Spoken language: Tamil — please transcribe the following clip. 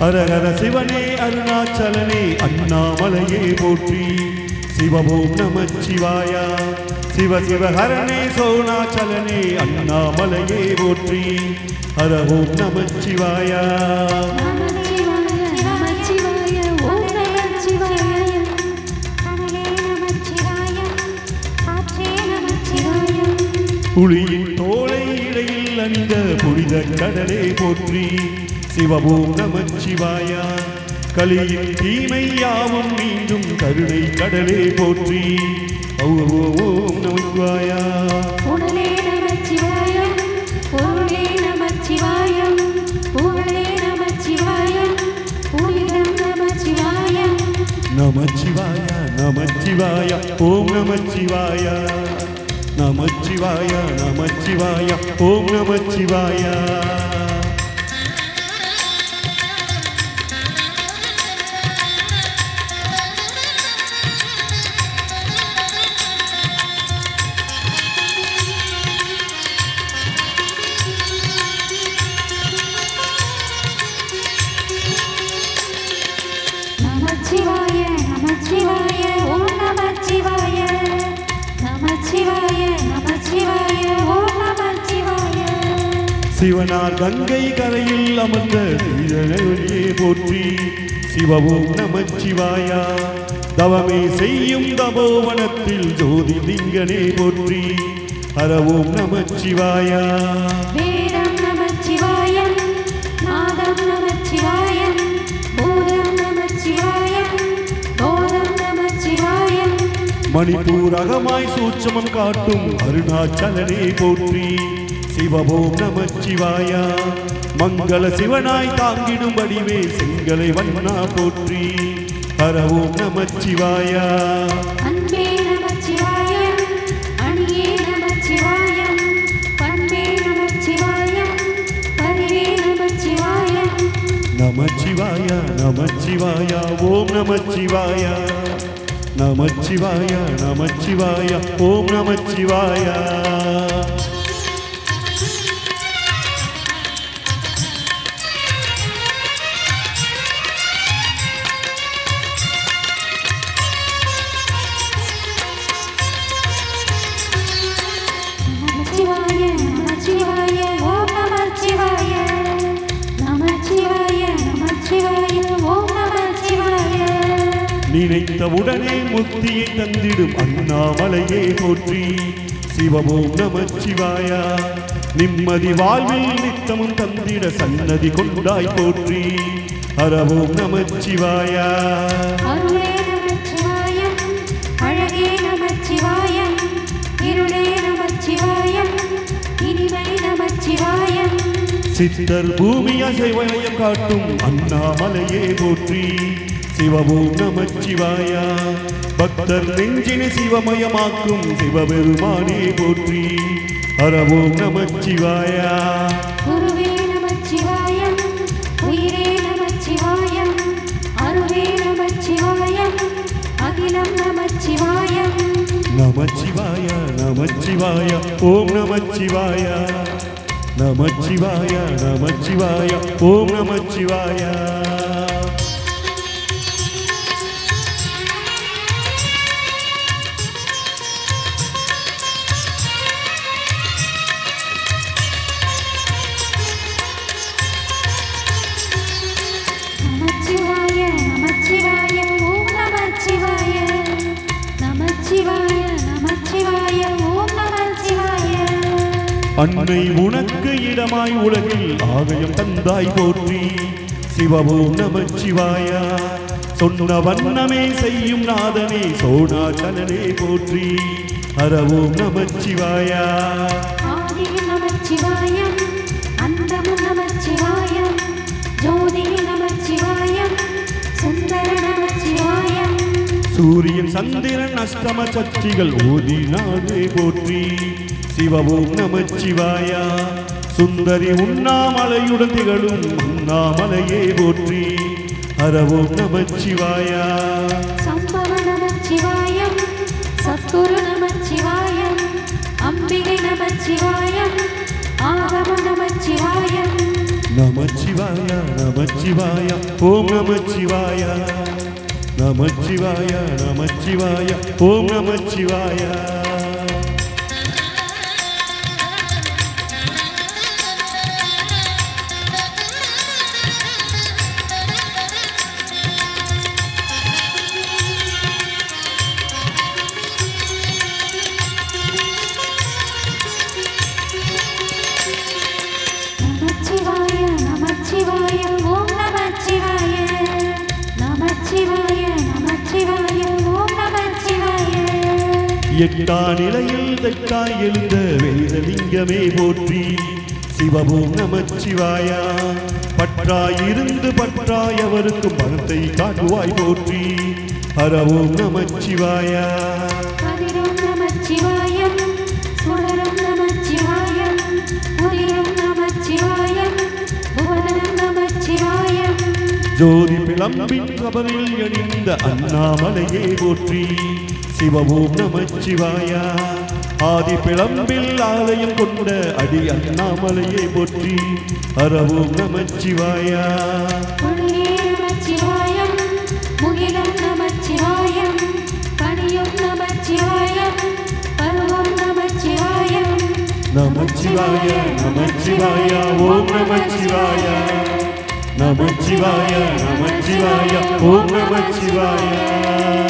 ஹரஹர சிவனே அருணாச்சலனே அண்ணாமலையே போற்றி சிவவோம் நமச்சிவாயா சிவ சிவ ஹரணே சோணாச்சலனே அண்ணாமலையே போற்றி ஹர ஓம் நமச்சிவாயா புலியின் தோளை இடையில் அணிந்த புனித கடலே போற்றி சிவவோம் நமச்சிவாயா கலியின் தீமை யாவும் மீண்டும் கருணை கடலே போற்றி ஓம் நமச்சிவாயா உடலே நமச்சிவாயம் பொருளே நமச்சிவாயம் புகழே நமச்சிவாயம் புனிதம் நமச்சிவாயம் நமச்சிவாயா நமச்சிவாயா ஓம் நமச்சிவாயா நமச்சிவாயா நமச்சிவாயா ஓம் நமச்சிவாயா சிவனார் கங்கை கரையில் அமர்ந்த சீரனே போற்றி சிவவோம் நமச்சிவாயா தவமே செய்யும் தபோவனத்தில் ஜோதி லிங்கனே போற்றி ஹரவோம் நமச்சிவாயா வேதம் நமச்சிவாயம் நாதம் நமச்சிவாயம் பூதம் நமச்சிவாயம் போதம் நமச்சிவாயம் மணிப்பூர் அகமாய் சூட்சமம் காட்டும் அருணாச்சலனே போற்றி சிவவோம் நமச்சிவாயா மங்கள சிவனாய் தாங்கிடும் வடிவே செங்கலை வண்ணா போற்றி ஹரவோம் நமச்சிவாயா அன்பே நமச்சிவாயம் அணியே நமச்சிவாயம் பண்பே நமச்சிவாயம் பரிவே நமச்சிவாயம் நமச்சிவாயா நமச்சிவாயா ஓம் நமச்சிவாயா நமச்சிவாயா நமச்சிவாயா ஓம் நமச்சிவாயா நினைத்தவுடனே முக்தியை தந்திடும் அண்ணாமலையே போற்றி சிவவோம் நமச்சிவாயா நிம்மதி வாழ்வில் நித்தமும் தந்திட சன்னதி கொண்டாய் போற்றி ஹரவோம் நமச்சிவாயா அருளே நமச்சிவாயம் அழகே நமச்சிவாயம் இருளே நமச்சிவாயம் இனிமை நமச்சிவாயம் சித்தர் பூமி அசைவயம் காட்டும் அண்ணாமலையே போற்றி சிவவோம் நமச்சிவாயா பக்தர் நெஞ்சினை சிவமயமாக்கும் சிவபெருமானே போற்றி ஹரவோம் நமச்சிவாயா குருவே நமச்சிவாயம் உயிரே நமச்சிவாயம் அருளே நமச்சிவாயம் அகிலம் நமச்சிவாயம் நமச்சிவாயா நமச்சிவாயா ஓம் நமச்சிவாயா நமச்சிவாயா நமச்சிவாயா ஓம் நமச்சிவாயா அன்னை உனக்கு இடமாய் உலகில் ஆலயம் தந்தாய் போற்றி சிவவோம் நமச்சிவாயா சொன்ன வண்ணமே செய்யும் நாதனே சோணாச்சலனே போற்றி ஹரவோம் நமச்சிவாயா ஆதி நமச்சிவாயம் அந்தமும் நமச்சிவாயம் ஜோதி நமச்சிவாயம் சுந்தர நமச்சிவாயம் சூரியன் சந்திரன் அஷ்டம சக்திகள் ஓதினாலே போற்றி சிவவோம் நமச்சிவாயா சுந்தரி உண்ணாமலையுடன் திகழும் உண்ணாமலையே போற்றி ஹரவோம் நமச்சிவாயா சம்பவ நமச்சிவாயம் சத்குரு நமச்சிவாயம் அம்பிகை நமச்சிவாயம் ஆகம நமச்சிவாயம் நமச்சிவாய நமச்சிவாய ஓம் நமச்சிவாய நமச்சிவாய நமச்சிவாய ஓம் நமச்சிவாய நமச்சிவாய நமச்சிவாய ஓம் நமச்சிவாய நமச்சிவாய நமச்சிவாய ஓம் நமச்சிவாய எட்டா நிலையில் தெட்டாய் எழுந்த வேதலிங்கமே போற்றி சிவபோம் நமச்சிவாய பற்றாயிருந்து பற்றாய் அவருக்கு பணத்தை காட்டுவாய் போற்றி ஹரவோம் நமச்சிவாய கதிரும் நமச்சிவாயம் சுடரும் நமச்சிவாயம் உயிரும் நமச்சிவாயம் புவனம் நமச்சிவாயம் ஜோதி பிளம்பின் கபரில் எழிந்த அண்ணாமலையே போற்றி சிவபோம் நமச்சிவாய ஆதி பிளம்பில் ஆலயம் கொண்ட அடி அண்ணாமலையே போற்றி ஹரவோம் நமச்சிவாய ஒளியே நமச்சிவாயம் முகிலும் நமச்சிவாயம் பணியும் நமச்சிவாயம் பருவம் நமச்சிவாயம் நமச்சிவாய நமச்சிவாய ஓம் நமச்சிவாய நமச்சிவாய நமச்சிவாய ஓம் நமச்சிவாய